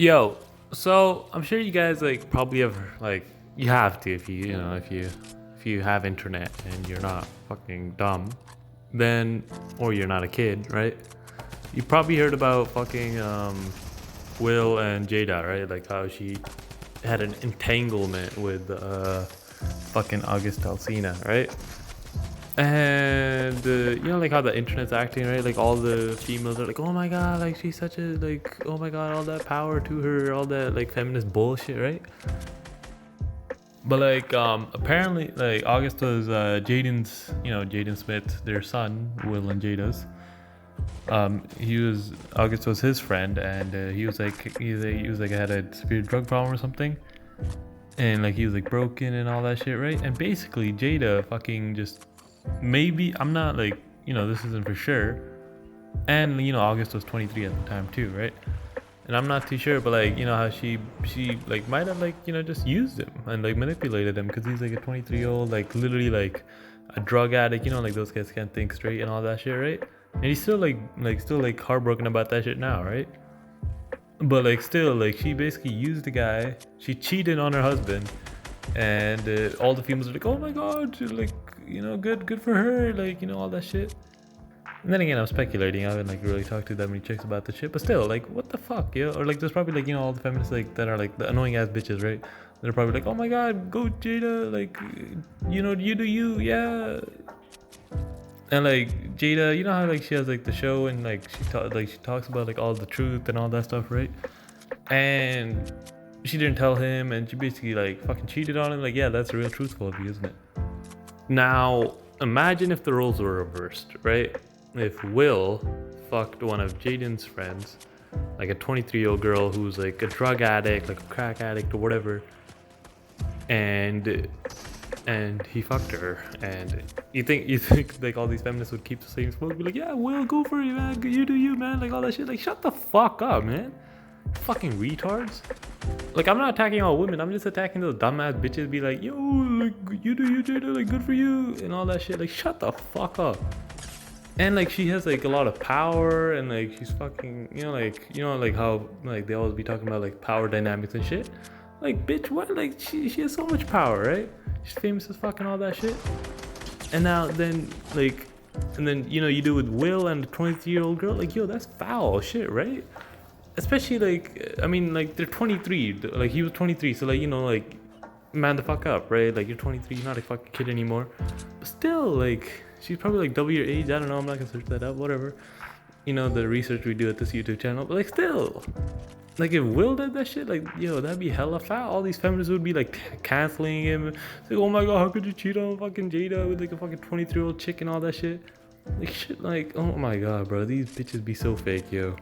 Yo, so I'm sure you guys like probably have like you have to if you have internet and you're not fucking dumb, then or you're not a kid, right? You probably heard about fucking Will and Jada, right? Like how she had an entanglement with fucking August Alsina, right? And like how the internet's acting, right? Like all the females are like, oh my god, like she's such a like, oh my god, all that power to her, all that like feminist bullshit, right? But like apparently like August was Jaden's, Jaden Smith, their son, Will and Jada's. August was his friend, and he was like had a severe drug problem or something, and like he was like broken and all that shit, right? And basically Jada fucking just maybe I'm not like this isn't for sure, and August was 23 at the time too, right? And I'm not too sure, but like how she like might have like just used him and like manipulated him because he's like a 23-year-old, like literally like a drug addict, like those guys can't think straight and all that shit, right? And he's still like heartbroken about that shit now, right? But like still like she basically used the guy, she cheated on her husband, and all the females are like, oh my god, like good for her, like all that shit. And then again, I'm speculating. I haven't like really talked to that many chicks about the shit, but still, like, what the fuck, yo? Or like, there's probably like all the feminists like that are like the annoying ass bitches, right? They're probably like, oh my god, go Jada, like, you do you, yeah. And like Jada, you know how like she has like the show and like she talks about like all the truth and all that stuff, right? And she didn't tell him, and she basically like fucking cheated on him. Like, yeah, that's real truthful of you, isn't it? Now, imagine if the roles were reversed, right? If Will fucked one of Jaden's friends, like a 23-year-old girl who's like a drug addict, like a crack addict or whatever, and he fucked her, and you think like all these feminists would keep the same smoke, be like, yeah, Will, go for you, man, you do you, man, like all that shit. Like, shut the fuck up, man. Fucking retards. Like, I'm not attacking all women, I'm just attacking those dumbass bitches. Be like, yo, like you do you, Jada, like good for you and all that shit. Like, shut the fuck up. And like she has like a lot of power, and like she's fucking like how like they always be talking about like power dynamics and shit. Like, bitch, what? Like she has so much power, right? She's famous as fucking all that shit. And now then like and then you do with Will and the 23-year-old girl, like, yo, that's foul shit, right? Especially like, I mean, like they're 23, like he was 23, so like like man the fuck up, right? Like, you're 23, you're not a fucking kid anymore. But still, like, she's probably like double your age. I don't know, I'm not gonna search that up, whatever, the research we do at this YouTube channel. But like, still, like, if Will did that shit, like, yo, that'd be hella foul. All these feminists would be like canceling him. It's like, oh my god, how could you cheat on fucking Jada with like a fucking 23-year-old chick and all that shit? Like, shit, like, oh my god, bro, these bitches be so fake, yo.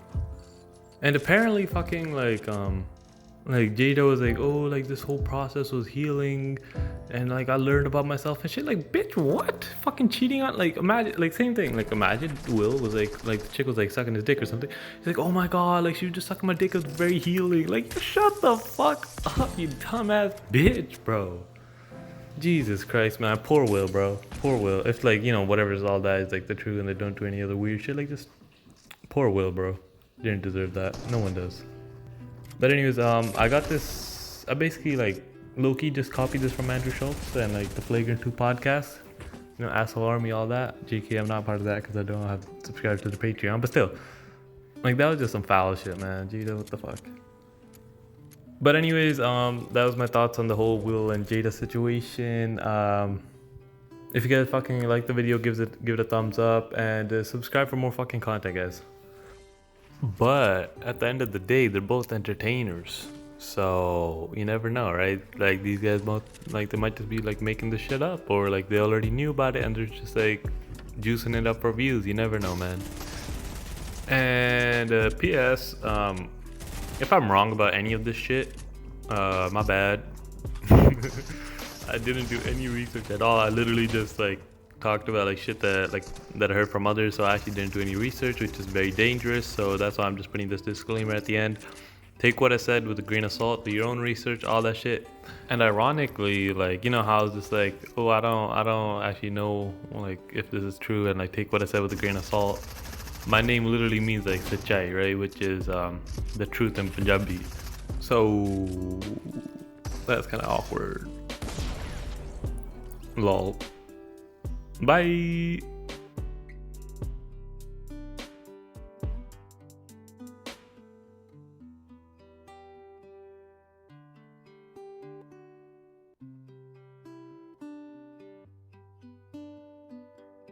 And apparently fucking like Jada was like, oh, like this whole process was healing, and like I learned about myself and shit. Like, bitch, what? Fucking cheating on, like, imagine, like, same thing. Like, imagine Will was like the chick was like sucking his dick or something. He's like, oh my god, like she was just sucking my dick, it was very healing. Like, shut the fuck up, you dumbass bitch, bro. Jesus Christ, man. Poor Will, bro. Poor Will. If like whatever's all that is like the truth, and they don't do any other weird shit, like, just poor Will, bro. Didn't deserve that. No one does. But anyways, I got this. I basically like low-key just copied this from Andrew Schultz and like the Flagrant 2 podcast. Asshole Army, all that. JK, I'm not part of that because I don't have subscribed to the Patreon. But still, like, that was just some foul shit, man. Jada, what the fuck? But anyways, that was my thoughts on the whole Will and Jada situation. If you guys fucking like the video, give it a thumbs up, and subscribe for more fucking content, guys. But at the end of the day, they're both entertainers, so you never know, right? Like, these guys both, like, they might just be like making this shit up, or like they already knew about it and they're just like juicing it up for views. You never know, man. And PS, if I'm wrong about any of this shit, my bad. I didn't do any research at all. I literally just like talked about like shit that I heard from others, so I actually didn't do any research, which is very dangerous. So that's why I'm just putting this disclaimer at the end. Take what I said with a grain of salt, do your own research, all that shit. And ironically, like, how it's just like, oh, I don't actually know like if this is true, and like take what I said with a grain of salt. My name literally means like sachai, right, which is the truth in Punjabi. So that's kind of awkward. Lol. Bye.